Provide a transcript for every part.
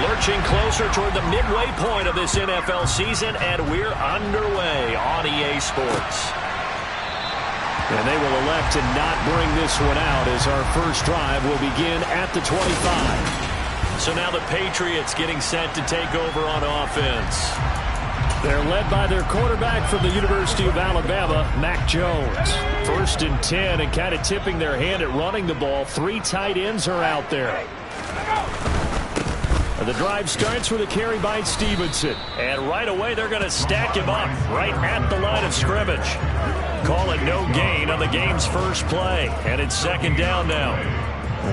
Lurching closer toward the midway point of this NFL season, and we're underway on EA Sports. And they will elect to not bring this one out as our first drive will begin at the 25. So now the Patriots getting set to take over on offense. They're led by their quarterback from the University of Alabama, Mac Jones. 1st and 10, and kind of tipping their hand at running the ball. 3 tight ends are out there. The drive starts with a carry by Stevenson. And right away, they're going to stack him up right at the line of scrimmage. Call it no gain on the game's first play. And it's 2nd down now.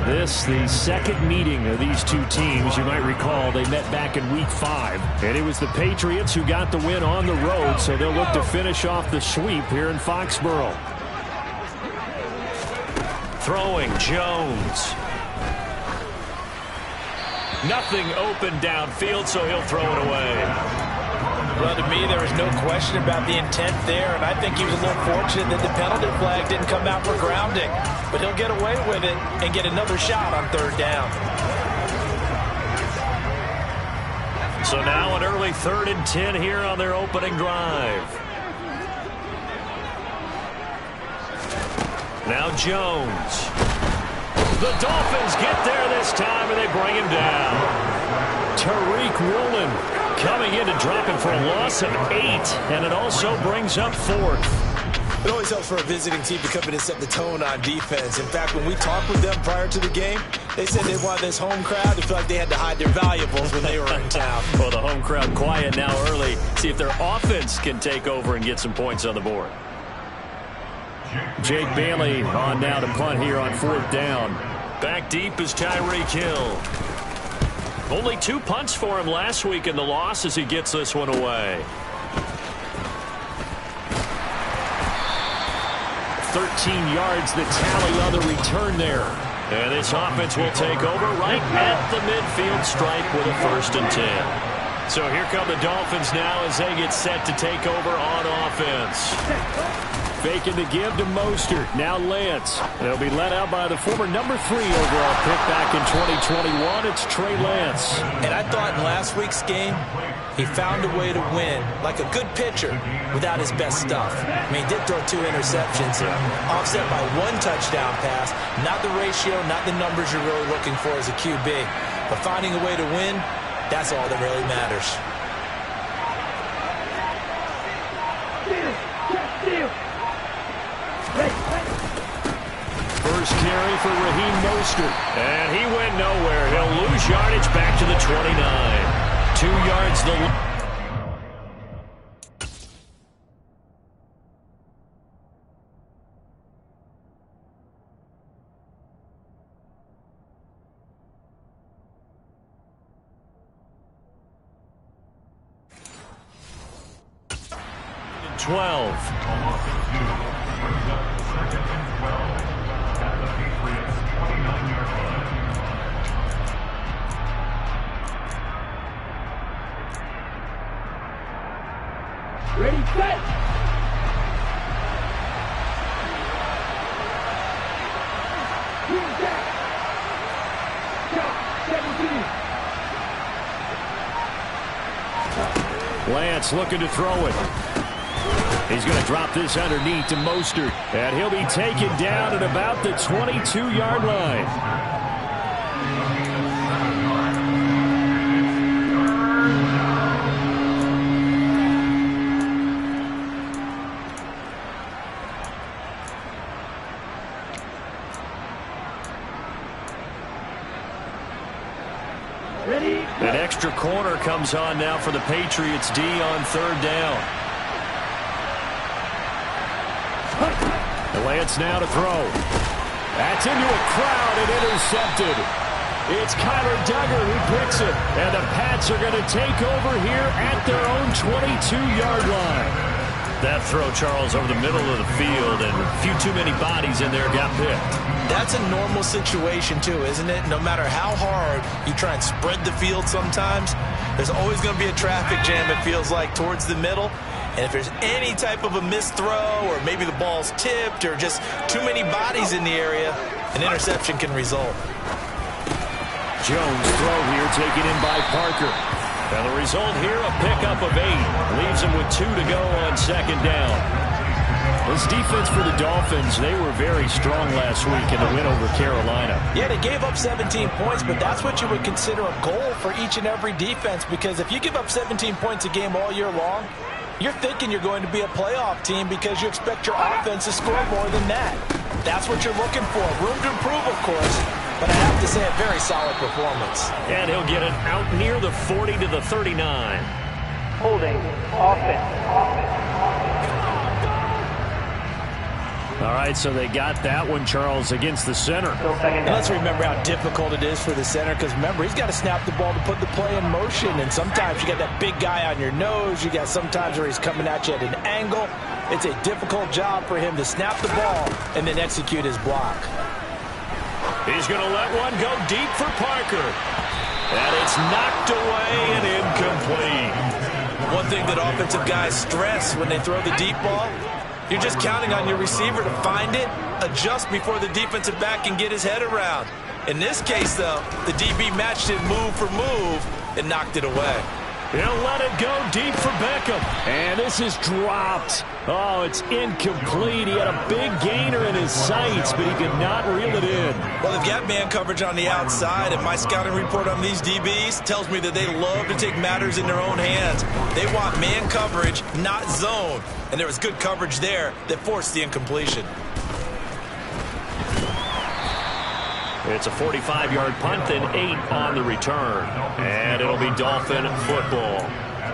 This, the second meeting of these two teams. You might recall they met back in Week 5. And it was the Patriots who got the win on the road, so they'll look to finish off the sweep here in Foxborough. Throwing Jones. Nothing open downfield, so he'll throw it away. Well, to me, there was no question about the intent there, and I think he was a little fortunate that the penalty flag didn't come out for grounding. But he'll get away with it and get another shot on 3rd down. So now an early 3rd and 10 here on their opening drive. Now Jones. The Dolphins get there this time, and they bring him down. Tariq Woolen coming in to drop him for a loss of 8, and it also brings up 4th. It always helps for a visiting team to come in and set the tone on defense. In fact, when we talked with them prior to the game, they said they wanted this home crowd to feel like they had to hide their valuables when they were in town. Well, the home crowd quiet now early. See if their offense can take over and get some points on the board. Jake Bailey on now to punt here on 4th down. Back deep is Tyreek Hill. Only 2 punts for him last week in the loss as he gets this one away. 13 yards the tally on the return there. And this offense will take over right at the midfield stripe with a 1st and 10. So here come the Dolphins now as they get set to take over on offense. Faking the give to Mostert. Now Lance. They'll be led out by the former number 3 overall pick back in 2021. It's Trey Lance. And I thought in last week's game, he found a way to win like a good pitcher without his best stuff. I mean, he did throw 2 interceptions, offset by 1 touchdown pass. Not the ratio, not the numbers you're really looking for as a QB. But finding a way to win, that's all that really matters. First carry for Raheem Mostert. And he went nowhere. He'll lose yardage back to the 29. 2 yards the 12. Ready, set! Lance looking to throw it. He's going to drop this underneath to Mostert. And he'll be taken down at about the 22-yard line. An extra corner comes on now for the Patriots D on 3rd down. Lance now to throw. That's into a crowd and intercepted. It's Kyler Duggar who picks it. And the Pats are going to take over here at their own 22-yard line. That throw, Charles, over the middle of the field, and a few too many bodies in there got picked. That's a normal situation, too, isn't it? No matter how hard you try and spread the field sometimes, there's always going to be a traffic jam, it feels like, towards the middle. And if there's any type of a missed throw, or maybe the ball's tipped, or just too many bodies in the area, an interception can result. Jones throw here, taken in by Parker. And the result here, a pickup of 8. Leaves him with 2 to go on second down. This defense for the Dolphins, they were very strong last week in the win over Carolina. Yeah, they gave up 17 points, but that's what you would consider a goal for each and every defense, because if you give up 17 points a game all year long, you're thinking you're going to be a playoff team because you expect your offense to score more than that. That's what you're looking for. Room to improve, of course, but I have to say a very solid performance. And he'll get it out near the 40 to the 39. Holding. Offense. All right, so they got that one, Charles, against the center. And let's remember how difficult it is for the center, because remember, he's got to snap the ball to put the play in motion, and sometimes you got that big guy on your nose. You got sometimes where he's coming at you at an angle. It's a difficult job for him to snap the ball and then execute his block. He's going to let one go deep for Parker. And it's knocked away and incomplete. One thing that offensive guys stress when they throw the deep ball, you're just counting on your receiver to find it, adjust before the defensive back can get his head around. In this case, though, the DB matched it move for move and knocked it away. He'll let it go deep for Beckham. And this is dropped. Oh, it's incomplete. He had a big gainer in his sights, but he could not reel it in. Well, they've got man coverage on the outside, and my scouting report on these DBs tells me that they love to take matters in their own hands. They want man coverage, not zone. And there was good coverage there that forced the incompletion. It's a 45-yard punt, then 8 on the return. And it'll be Dolphin football.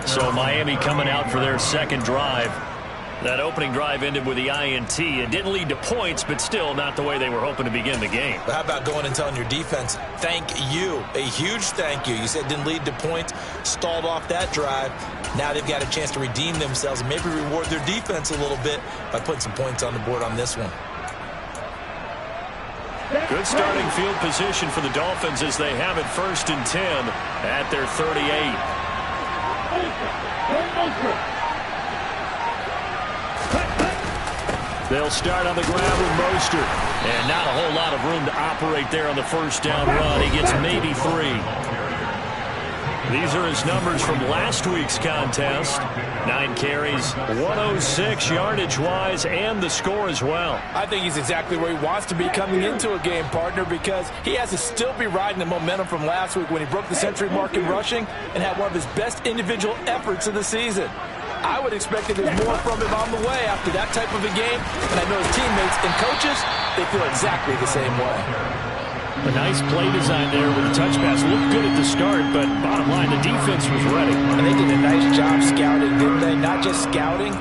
So Miami coming out for their second drive. That opening drive ended with the INT. It didn't lead to points, but still not the way they were hoping to begin the game. But how about going and telling your defense, thank you, a huge thank you. You said it didn't lead to points, stalled off that drive. Now they've got a chance to redeem themselves and maybe reward their defense a little bit by putting some points on the board on this one. Good starting field position for the Dolphins as they have it 1st and 10 at their 38. They'll start on the ground with Mostert. And not a whole lot of room to operate there on the first down run. He gets maybe 3. These are his numbers from last week's contest. 9 carries, 106 yardage-wise, and the score as well. I think he's exactly where he wants to be coming into a game, partner, because he has to still be riding the momentum from last week when he broke the century mark in rushing and had one of his best individual efforts of the season. I would expect that there's more from him on the way after that type of a game, and I know his teammates and coaches, they feel exactly the same way. A nice play design there with the touch pass. Looked good at the start, but bottom line, the defense was ready. And they did a nice job scouting, didn't they? Not just scouting,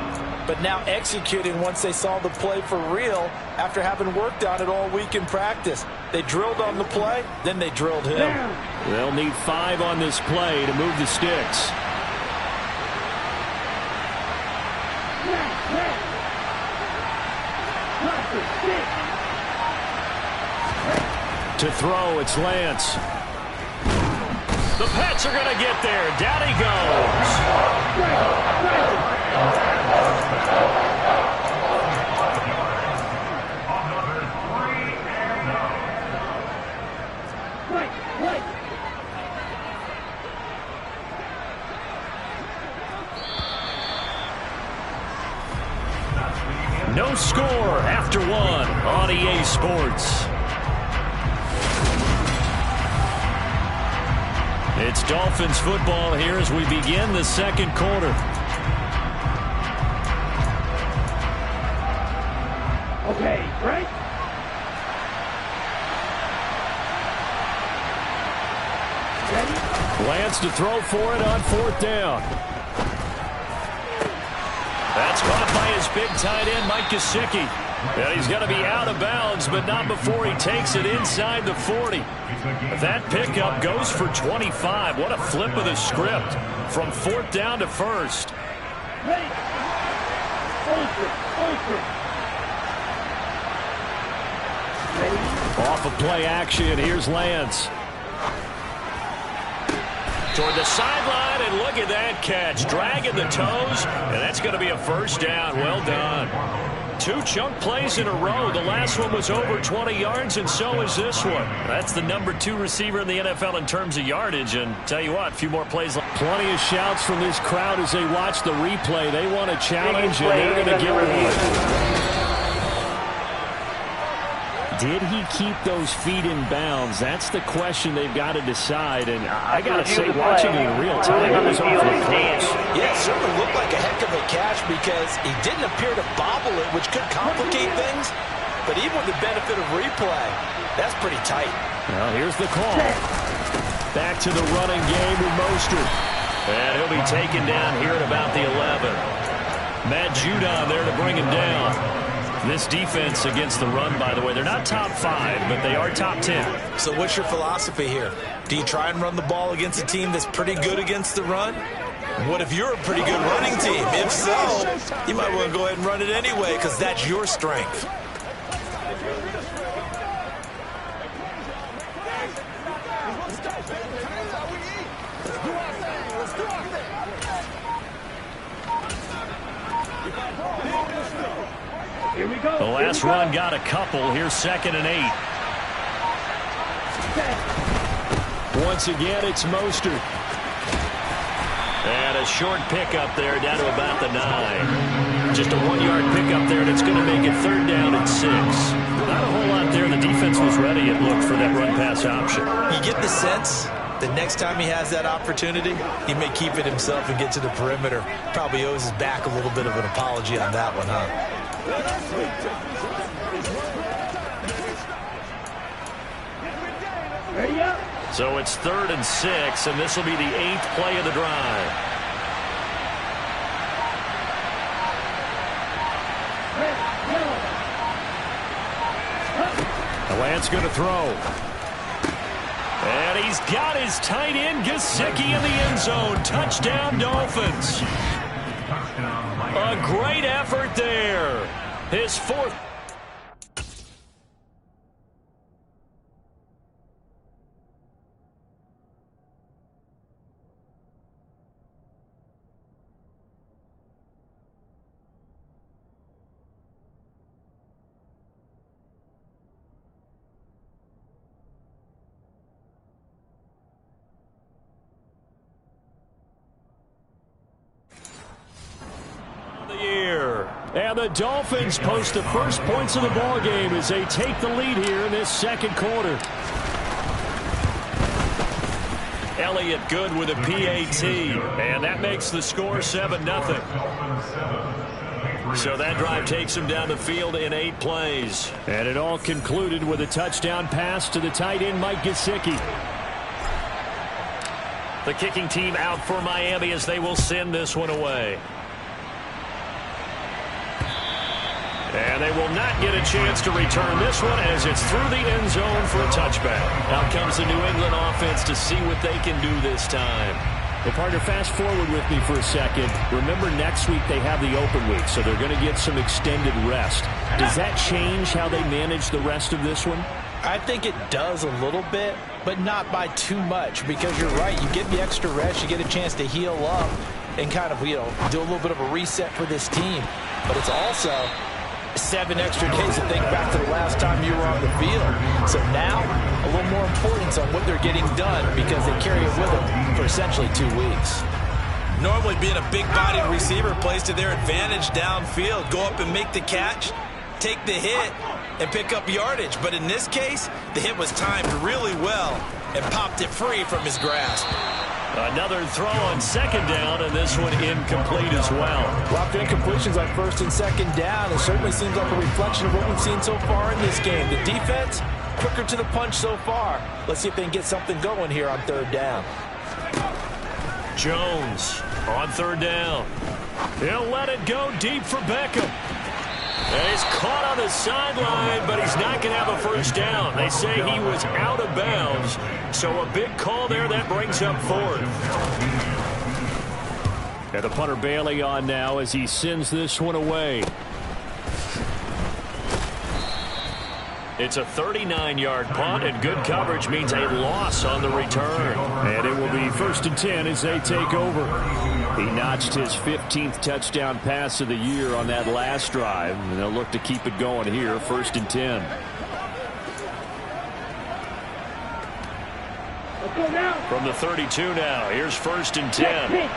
but now executing once they saw the play for real after having worked on it all week in practice. They drilled on the play, then they drilled him. They'll need 5 on this play to move the sticks. To throw, it's Lance. The Pats are going to get there. Down he goes. No score after 1 on EA Sports. It's Dolphins football here as we begin the second quarter. Okay, right? Ready? Lance to throw for it on 4th down. That's caught by his big tight end, Mike Gesicki. And he's going to be out of bounds, but not before he takes it inside the 40. That pickup goes for 25. What a flip of the script from 4th down to 1st. Ready? Ready? Off of play action, here's Lance. Toward the sideline, and look at that catch. Dragging the toes, and that's going to be a 1st down. Well done. 2 chunk plays in a row. The last one was over 20 yards, and so is this one. That's the number 2 receiver in the NFL in terms of yardage. And tell you what, a few more plays. Plenty of shouts from this crowd as they watch the replay. They want a challenge, and they're going to get one. Did he keep those feet in bounds? That's the question they've got to decide. And I got to say, watching it in real time, it was awfully close. Yeah, it certainly looked like a heck of a catch because he didn't appear to bobble it, which could complicate things. But even with the benefit of replay, that's pretty tight. Well, here's the call. Back to the running game with Mostert. And he'll be taken down here at about the 11. Matt Judon there to bring him down. This defense against the run, by the way, they're not top 5, but they are top 10. So what's your philosophy here? Do you try and run the ball against a team that's pretty good against the run? What if you're a pretty good running team? If so, you might want to go ahead and run it anyway because that's your strength. Here we go. The last run got a couple. Here's 2nd and 8. Once again, it's Mostert. And a short pickup there down to about the 9. Just a 1-yard pickup there, and it's going to make it 3rd down and 6. Not a whole lot there. The defense was ready, it looked, for that run-pass option. You get the sense the next time he has that opportunity, he may keep it himself and get to the perimeter. Probably owes his back a little bit of an apology on that one, huh? Ready up. So it's 3rd and 6, and this will be the 8th play of the drive. Lance going to throw. And he's got his tight end, Gesicki, in the end zone. Touchdown, Dolphins. A great effort there. His 4th. And the Dolphins post the first points of the ball game as they take the lead here in this 2nd quarter. Elliott good with a PAT, and that makes the score 7-0. So that drive takes him down the field in 8 plays. And it all concluded with a touchdown pass to the tight end, Mike Gesicki. The kicking team out for Miami as they will send this one away. And they will not get a chance to return this one as it's through the end zone for a touchback. Out comes the New England offense to see what they can do this time. Well, partner, fast forward with me for a second. Remember, next week they have the open week, so they're going to get some extended rest. Does that change how they manage the rest of this one? I think it does a little bit, but not by too much, because you're right. You get the extra rest, you get a chance to heal up and kind of, do a little bit of a reset for this team. But it's also 7 extra days to think back to the last time you were on the field. So now, a little more importance on what they're getting done because they carry it with them for essentially 2 weeks. Normally being a big-bodied receiver plays to their advantage downfield. Go up and make the catch, take the hit, and pick up yardage. But in this case, the hit was timed really well and popped it free from his grasp. Another throw on 2nd down, and this one incomplete as well. Lots of incompletions on 1st and 2nd down. It certainly seems like a reflection of what we've seen so far in this game. The defense, quicker to the punch so far. Let's see if they can get something going here on 3rd down. Jones on 3rd down. He'll let it go deep for Beckham. And he's caught on the sideline, but he's not going to have a first down. They say he was out of bounds. So a big call there that brings up 4th. And the punter Bailey on now as he sends this one away. It's a 39-yard punt, and good coverage means a loss on the return. And it will be 1st and 10 as they take over. He notched his 15th touchdown pass of the year on that last drive, and they'll look to keep it going here, 1st and 10. From the 32 now, here's 1st and 10.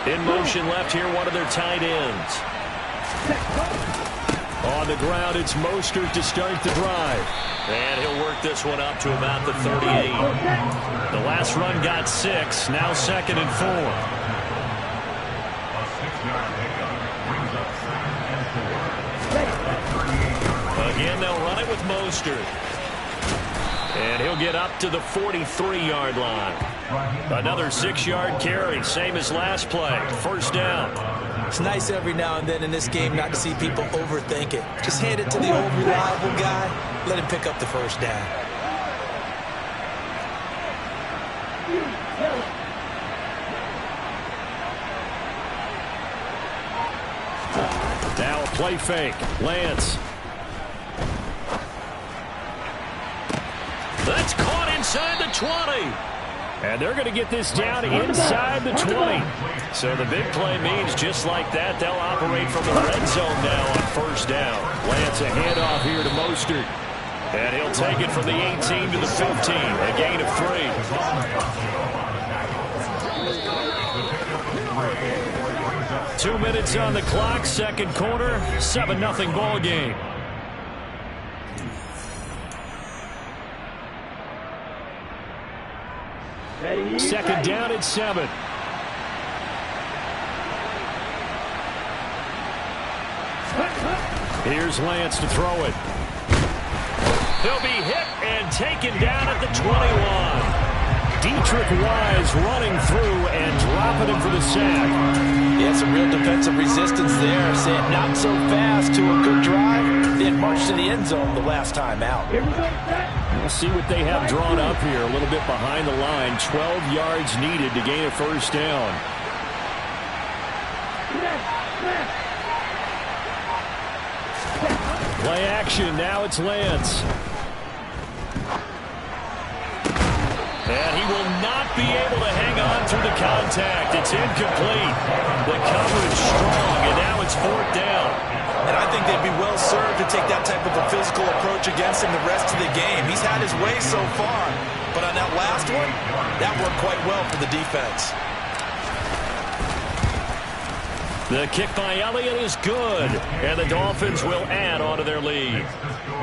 In motion left here, one of their tight ends. On the ground, it's Mostert to start the drive. And he'll work this one up to about the 38. The last run got 6, now 2nd and 4. Again, they'll run it with Mostert. And he'll get up to the 43-yard line. Another 6-yard carry, same as last play. 1st down. It's nice every now and then in this game not to see people overthink it. Just hand it to the old reliable guy. Let him pick up the 1st down. Now a play fake. Lance. That's caught inside the 20. And they're going to get this down inside the 20. So the big play means just like that, they'll operate from the red zone now on 1st down. Lance a handoff here to Mostert. And he'll take it from the 18 to the 15. A gain of 3. 2 minutes on the clock, 2nd quarter, 7-0 ball game. Second down at 7. Here's Lance to throw it. He'll be hit and taken down at the 21. Dietrich Wise running through and dropping him for the sack. Yeah, some real defensive resistance there. Saying not so fast to a good drive. Then march to the end zone the last time out. We'll see what they have drawn up here. A little bit behind the line. 12 yards needed to gain a 1st down. Play action. Now it's Lance. And he will not be able to hang on through the contact. It's incomplete. The coverage strong, and now it's 4th down. And I think they'd be well served to take that type of a physical approach against him the rest of the game. He's had his way so far, but on that last one, that worked quite well for the defense. The kick by Elliott is good, and the Dolphins will add on to their lead.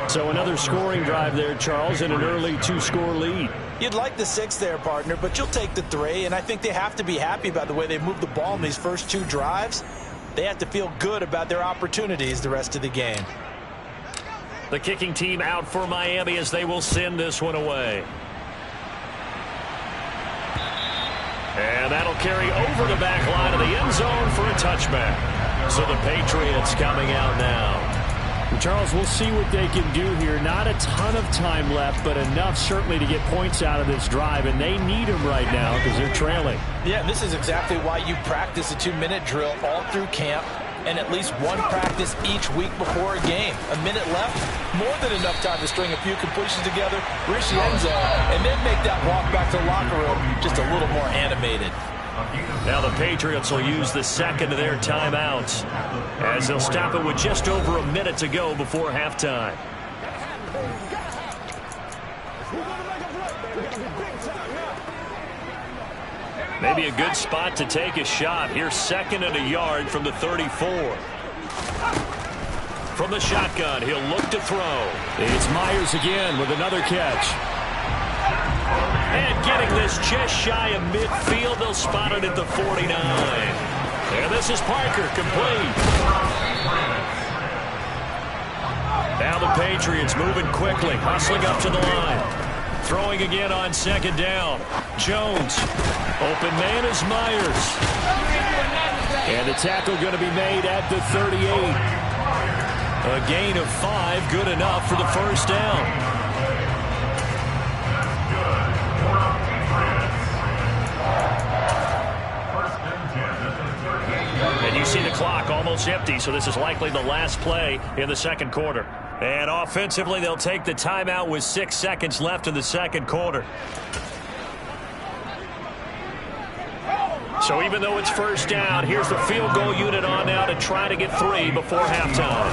So another scoring drive there, Charles, and an early 2-score lead. You'd like the 6 there, partner, but you'll take the 3, and I think they have to be happy about the way they moved the ball in these first 2 drives. They have to feel good about their opportunities the rest of the game. The kicking team out for Miami as they will send this one away. And that'll carry over the back line of the end zone for a touchback. So the Patriots coming out now. Charles, we'll see what they can do here. Not a ton of time left, but enough certainly to get points out of this drive, and they need them right now because they're trailing. Yeah, this is exactly why you practice a 2-minute drill all through camp and at least one practice each week before a game. A minute left, more than enough time to string a few completions together, reach the end zone, and then make that walk back to the locker room just a little more animated. Now the Patriots will use the second of their timeouts as they'll stop it with just over a minute to go before halftime. Maybe a good spot to take a shot. Here's 2nd and a yard from the 34. From the shotgun, he'll look to throw. It's Myers again with another catch. And getting this just shy of midfield, they'll spot it at the 49. And this is Parker, complete. Now the Patriots moving quickly, hustling up to the line. Throwing again on 2nd down. Jones. Open man is Myers. And the tackle going to be made at the 38. A gain of 5, good enough for the 1st down. see the clock almost empty, so this is likely the last play in the second quarter. And offensively, they'll take the timeout with 6 seconds left in the second quarter. So even though it's first down, here's the field goal unit on now to try to get 3 before halftime.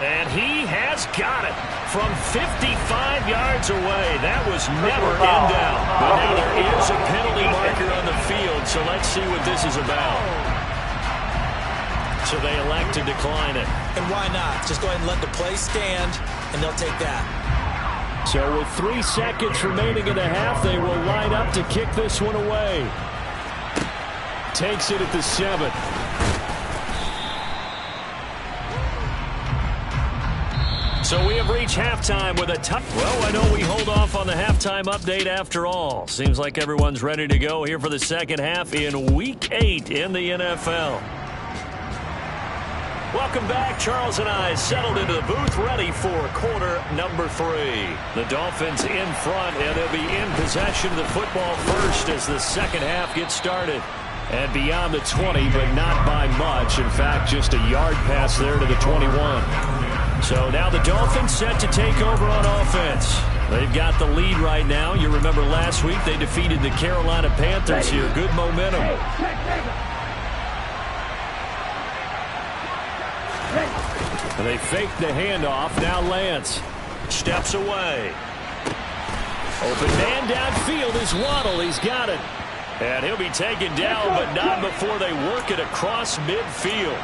And he has got it from 55 yards away. That was never in doubt. But now there is a penalty marker on the field, so let's see what this is about. So they elect to decline it. And why not? Just go ahead and let the play stand, and they'll take that. So with 3 seconds remaining in the half, they will line up to kick this one away. Takes it at the 7. So we have reached halftime with a well, I know we hold off on the halftime update after all. Seems like everyone's ready to go here for the second half in Week 8 in the NFL. Welcome back. Charles and I settled into the booth, ready for quarter number 3. The Dolphins in front, and they'll be in possession of the football first as the second half gets started. And beyond the 20, but not by much. In fact, just a yard pass there to the 21. So now the Dolphins set to take over on offense. They've got the lead right now. You remember last week they defeated the Carolina Panthers here. Good momentum. And they fake the handoff. Now Lance steps away. Open man downfield is Waddle. He's got it. And he'll be taken down, but not before they work it across midfield.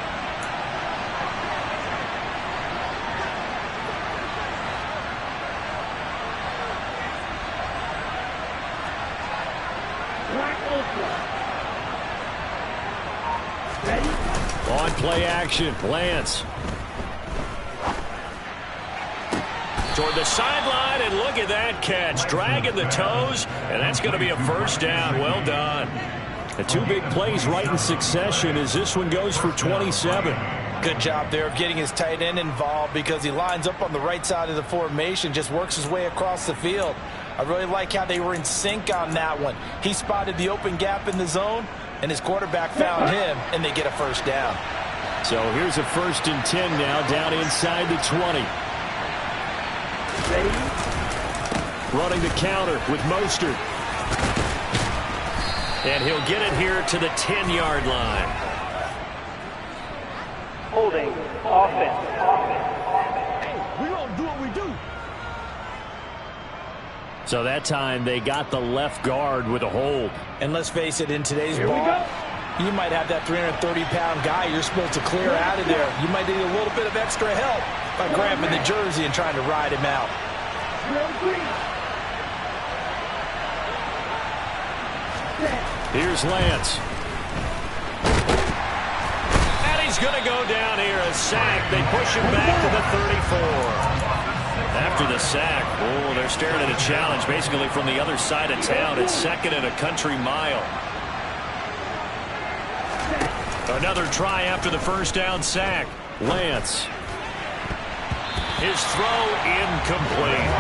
On play action, Lance. Toward the sideline, and look at that catch. Dragging the toes, and that's going to be a first down. Well done. The 2 big plays right in succession as this one goes for 27. Good job there of getting his tight end involved because he lines up on the right side of the formation, just works his way across the field. I really like how they were in sync on that one. He spotted the open gap in the zone, and his quarterback found him, and they get a first down. So here's a 1st and 10 now, down inside the 20. Running the counter with Mostert. And he'll get it here to the 10-yard line. Holding. Offense. We don't do what we do. So that time they got the left guard with a hold. And let's face it, in today's ball, you might have that 330-pound guy you're supposed to clear out of there. You might need a little bit of extra help by grabbing the jersey and trying to ride him out. Here's Lance. And he's going to go down here. A sack. They push him back to the 34. After the sack, oh, they're staring at a challenge basically from the other side of town. It's 2nd and a country mile. Another try after the first down sack. Lance. His throw incomplete.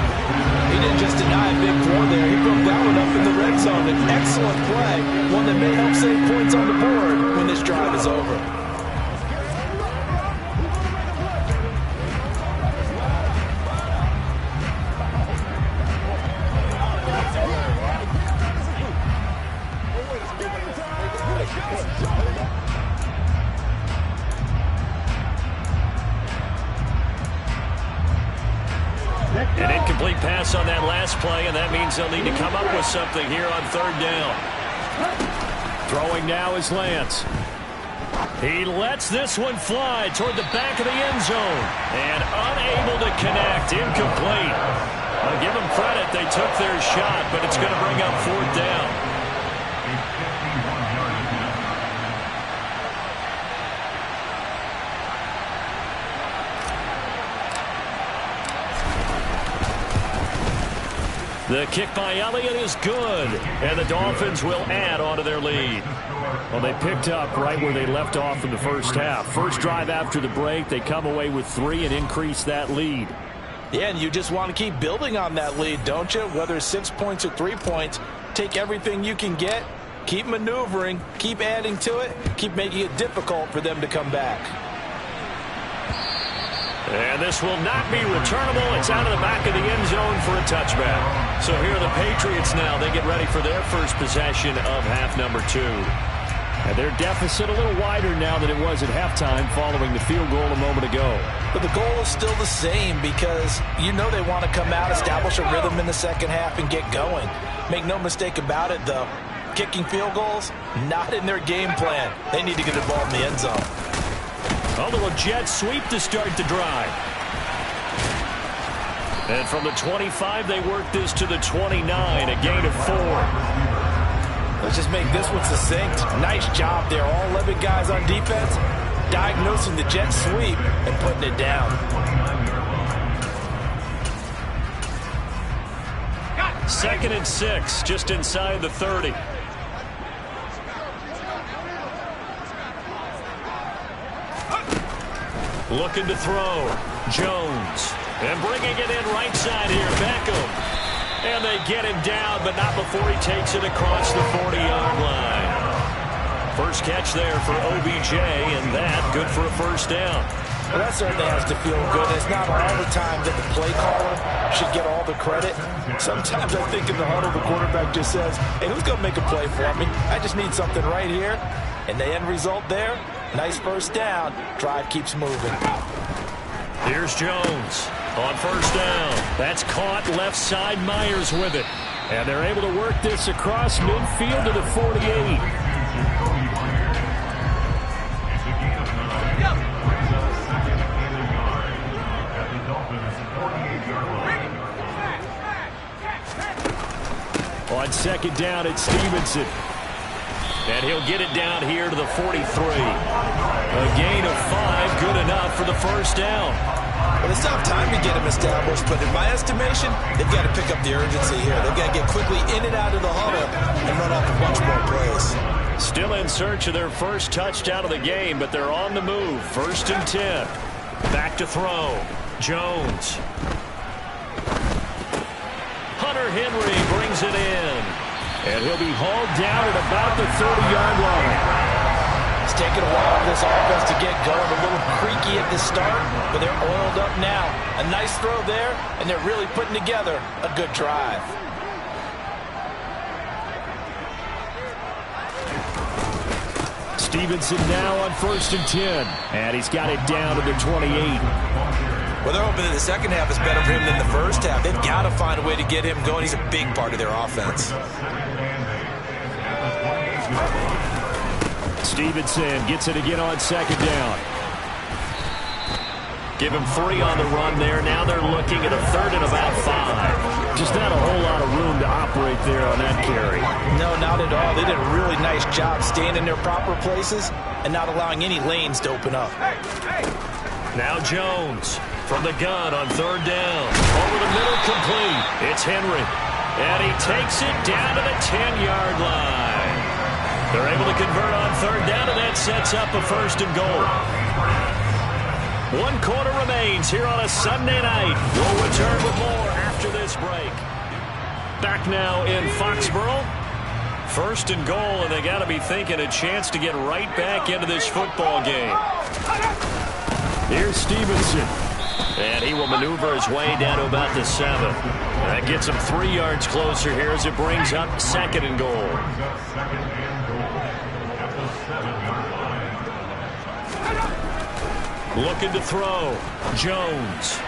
He didn't just deny a big throw there. He broke that one up in the red zone. An excellent play. One that may help save points on the board when this drive is over. An incomplete pass on that last play, and that means they'll need to come up with something here on 3rd down. Throwing now is Lance. He lets this one fly toward the back of the end zone, and unable to connect. Incomplete. I'll give them credit. They took their shot, but it's going to bring up 4th down. The kick by Elliott is good, and the Dolphins will add on to their lead. Well, they picked up right where they left off in the first half. First drive after the break, they come away with 3 and increase that lead. Yeah, and you just want to keep building on that lead, don't you? Whether it's 6 points or 3 points, take everything you can get, Keep maneuvering, keep adding to it, keep making it difficult for them to come back. And this will not be returnable. It's out of the back of the end zone for a touchback. So here are the Patriots now. They get ready for their first possession of half number 2. And their deficit a little wider now than it was at halftime following the field goal a moment ago. But the goal is still the same because you know they want to come out, establish a rhythm in the second half, and get going. Make no mistake about it, though. Kicking field goals, not in their game plan. They need to get the ball in the end zone. A little jet sweep to start the drive. And from the 25, they work this to the 29, a gain of 4. Let's just make this one succinct. Nice job there. All 11 guys on defense diagnosing the jet sweep and putting it down. Second and 6, just inside the 30. Looking to throw. Jones. And bringing it in right side here. Beckham. And they get him down, but not before he takes it across the 40-yard line. First catch there for OBJ, and that good for a first down. Well, that certainly has to feel good. It's not all the time that the play caller should get all the credit. Sometimes I think in the huddle, the quarterback just says, hey, who's going to make a play for me? I just need something right here. And the end result there, nice first down. Drive keeps moving. Here's Jones on first down. That's caught left side. Myers with it. And they're able to work this across midfield to the 48. On second down, it's Stevenson. And he'll get it down here to the 43. A gain of 5, good enough for the first down. Well, it's not time to get him established, but in my estimation, they've got to pick up the urgency here. They've got to get quickly in and out of the huddle and run off a bunch more plays. Still in search of their first touchdown of the game, but they're on the move. First and 10. Back to throw. Jones. Hunter Henry brings it in. And he'll be hauled down at about the 30-yard line. It's taken a while for this offense to get going. A little creaky at the start, but they're oiled up now. A nice throw there, and they're really putting together a good drive. Stevenson now on first and 10. And he's got it down to the 28. Well, they're hoping that the second half is better for him than the first half. They've got to find a way to get him going. He's a big part of their offense. Stevenson gets it again on second down. Give him 3 on the run there. Now they're looking at a third and about 5. Just not a whole lot of room to operate there on that carry. No, not at all. They did a really nice job staying in their proper places and not allowing any lanes to open up. Now Jones from the gun on third down. Over the middle, complete. It's Henry. And he takes it down to the 10-yard line. They're able to convert on third down, and that sets up a first and goal. 1 quarter remains here on a Sunday night. We'll return with more after this break. Back now in Foxborough. First and goal, and they got to be thinking a chance to get right back into this football game. Here's Stevenson. And he will maneuver his way down to about the 7. That gets him 3 yards closer here as it brings up second and goal. Looking to throw. Jones.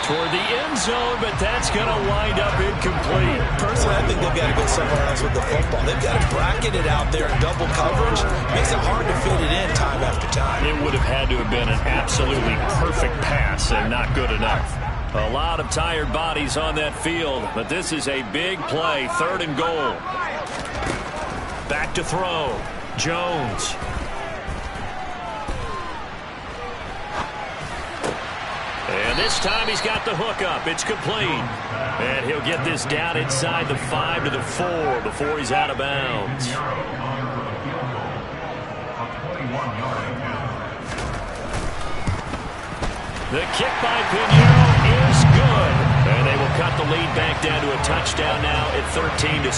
Toward the end zone, but that's going to wind up incomplete. Personally, I think they've got to go somewhere else with the football. They've got to bracket it out there in double coverage. Makes it hard to fit it in time after time. It would have had to have been an absolutely perfect pass and not good enough. A lot of tired bodies on that field, but this is a big play. Third and goal. Back to throw. Jones. And this time he's got the hook up. It's complete. And he'll get this down inside the 5 to the 4 before he's out of bounds. The kick by Pinheiro is good. And they will cut the lead back down to a touchdown now at 13-6.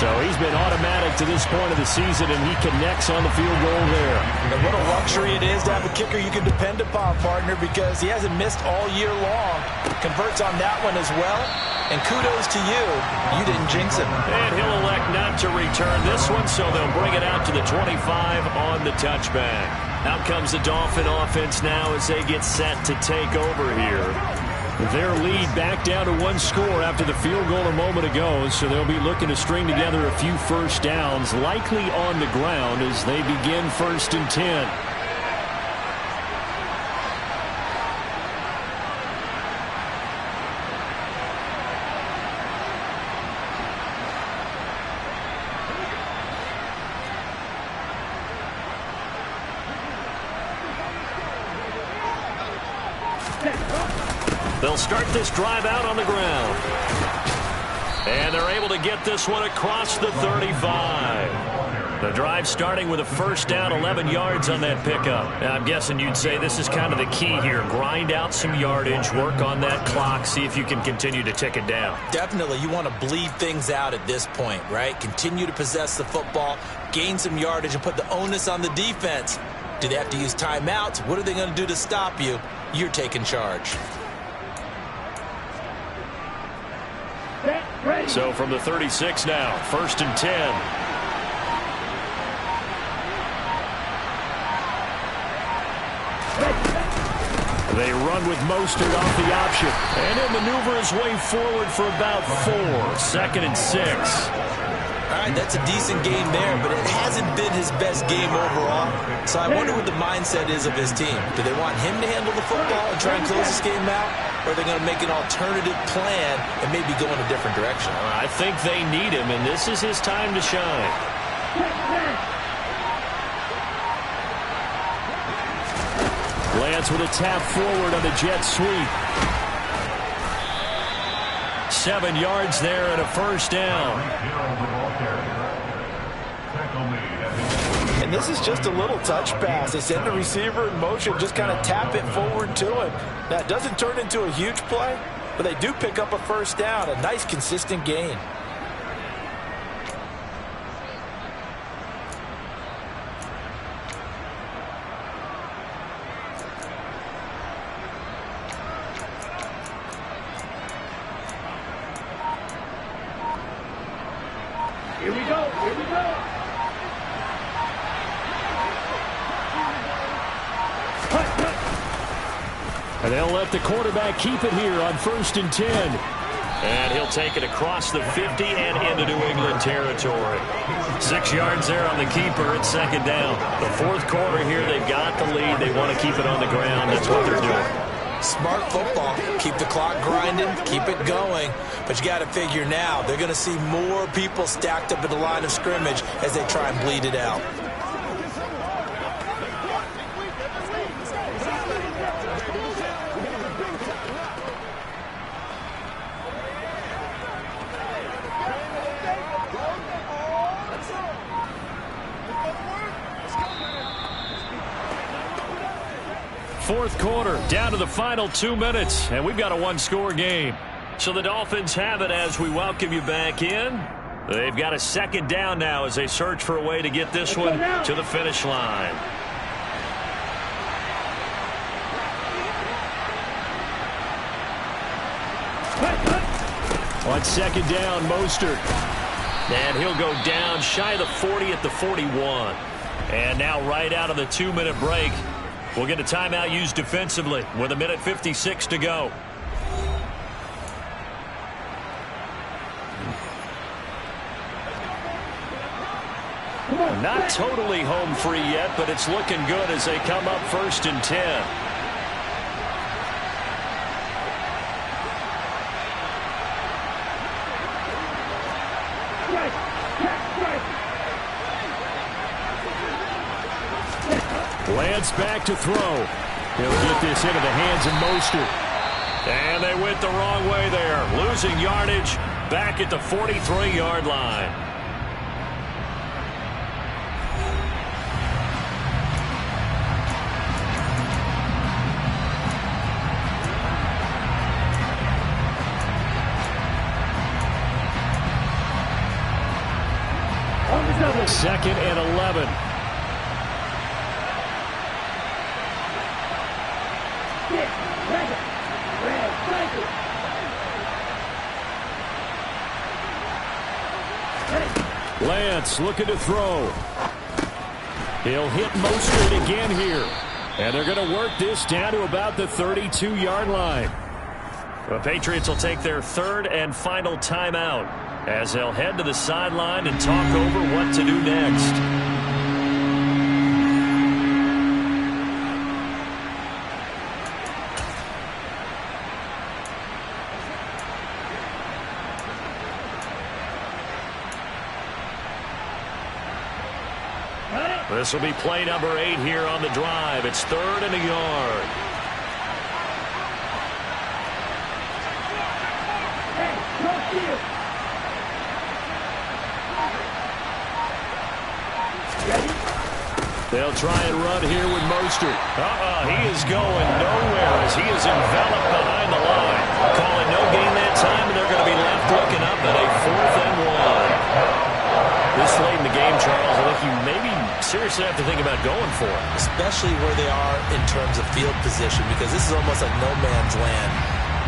So he's been automatic to this point of the season, and he connects on the field goal there. And what a luxury it is to have a kicker you can depend upon, partner, because he hasn't missed all year long. Converts on that one as well. And kudos to you. You didn't jinx him. And he'll elect not to return this one, so they'll bring it out to the 25 on the touchback. Out comes the Dolphin offense now as they get set to take over here. Their lead back down to one score after the field goal a moment ago, so they'll be looking to string together a few first downs, likely on the ground as they begin 1st and 10. They'll start this drive out on the ground. And they're able to get this one across the 35. The drive starting with a first down, 11 yards on that pickup. Now, I'm guessing you'd say this is kind of the key here. Grind out some yardage, work on that clock, see if you can continue to tick it down. Definitely, you want to bleed things out at this point, right? Continue to possess the football, gain some yardage, and put the onus on the defense. Do they have to use timeouts? What are they going to do to stop you? You're taking charge. So from the 36 now, 1st and 10. They run with Mostert off the option. And he'll maneuver his way forward for about 4. 2nd and 6. All right, that's a decent game there, but it hasn't been his best game overall. So I wonder what the mindset is of his team. Do they want him to handle the football and try and close this game out? Or are they going to make an alternative plan and maybe go in a different direction? I think they need him, and this is his time to shine. Lance with a tap forward on the jet sweep. 7 yards there and a first down. And this is just a little touch pass. They send the receiver in motion, just kind of tap it forward to him. Now, it doesn't turn into a huge play, but they do pick up a first down, a nice, consistent gain. Here we go. Here we go. And they'll let the quarterback keep it here on 1st and 10. And he'll take it across the 50 and into New England territory. 6 yards there on the keeper. It's 2nd down. The 4th quarter here, they've got the lead. They want to keep it on the ground. That's what they're doing. Smart football. Keep the clock grinding. Keep it going. But you got to figure now, they're going to see more people stacked up at the line of scrimmage as they try and bleed it out. Fourth quarter, down to the final 2 minutes, and we've got a one-score game. So the Dolphins have it as we welcome you back in. They've got a 2nd down now as they search for a way to get this one to the finish line. On 2nd down, Mostert. And he'll go down shy of the 40 at the 41. And now right out of the 2-minute break, we'll get a timeout used defensively with 1:56 to go. Not totally home free yet, but it's looking good as they come up 1st and 10. Lance back to throw. He'll get this into the hands of Mostert. And they went the wrong way there. Losing yardage back at the 43-yard line. 2nd and 11. Lance looking to throw. He'll hit Mostert again here. And they're going to work this down to about the 32-yard line. The Patriots will take their 3rd and final timeout as they'll head to the sideline and talk over what to do next. This will be play number 8 here on the drive. It's 3rd and a yard. They'll try and run here with Mostert. He is going nowhere as he is enveloped behind the line. Calling no gain that time, and they're going to be left looking up at a 4th and 1. This late in the game, Charles, I think you maybe seriously have to think about going for it. Especially where they are in terms of field position, because this is almost like no man's land.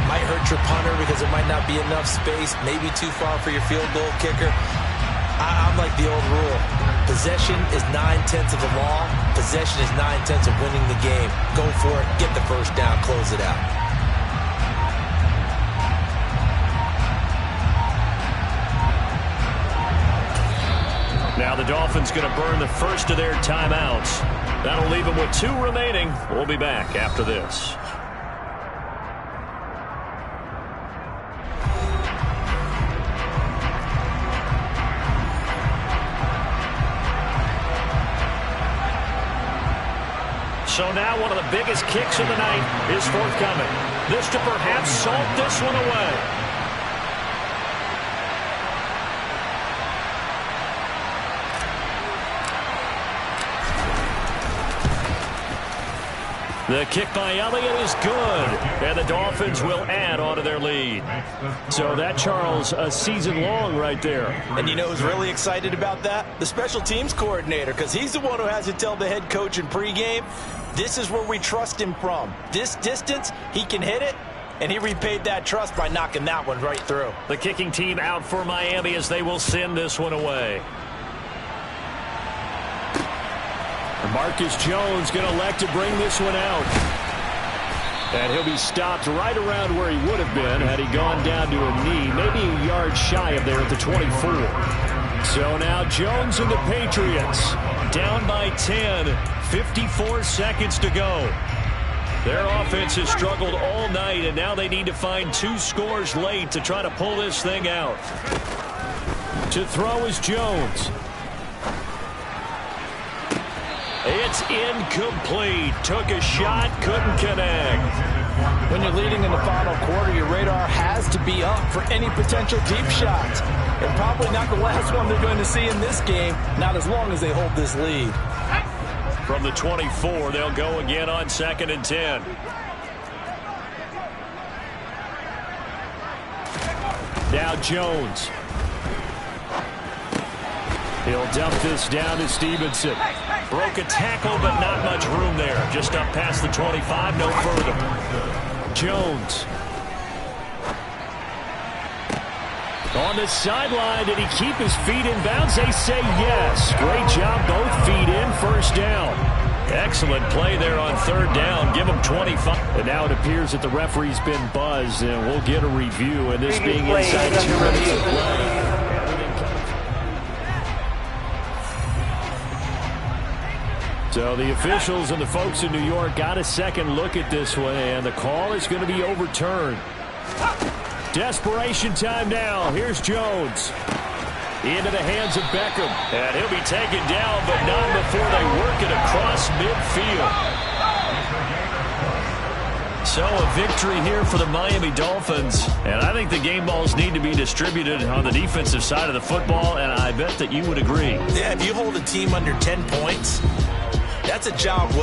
Might hurt your punter because there might not be enough space, maybe too far for your field goal kicker. I'm like the old rule. Possession is 9/10 of the law. Possession is 9/10 of winning the game. Go for it. Get the first down. Close it out. Now the Dolphins going to burn the first of their timeouts. That'll leave them with 2 remaining. We'll be back after this. So now one of the biggest kicks of the night is forthcoming. This to perhaps salt this one away. The kick by Elliott is good, and the Dolphins will add on to their lead. So that, Charles, a season long right there. And you know who's really excited about that? The special teams coordinator, because he's the one who has to tell the head coach in pregame, this is where we trust him from. This distance, he can hit it, and he repaid that trust by knocking that one right through. The kicking team out for Miami as they will send this one away. Marcus Jones going to elect to bring this one out. And he'll be stopped right around where he would have been had he gone down to a knee, maybe a yard shy of there at the 24. So now Jones and the Patriots down by 10, 54 seconds to go. Their offense has struggled all night, and now they need to find 2 scores late to try to pull this thing out. To throw is Jones. It's incomplete. Took a shot, couldn't connect. When you're leading in the final quarter, your radar has to be up for any potential deep shots. And probably not the last one they're going to see in this game, not as long as they hold this lead. From the 24, they'll go again on 2nd and 10. Now Jones. He'll dump this down to Stevenson. Broke a tackle, but not much room there. Just up past the 25, no further. Jones. On the sideline, did he keep his feet in bounds? They say yes. Great job, both feet in, first down. Excellent play there on 3rd down. Give him 25. And now it appears that the referee's been buzzed, and we'll get a review. And this being inside 2 minutes of play. So the officials and the folks in New York got a second look at this one, and the call is going to be overturned. Desperation time now. Here's Jones. Into the hands of Beckham. And he'll be taken down, but not before they work it across midfield. So a victory here for the Miami Dolphins. And I think the game balls need to be distributed on the defensive side of the football, and I bet that you would agree. Yeah, if you hold a team under 10 points, that's a job well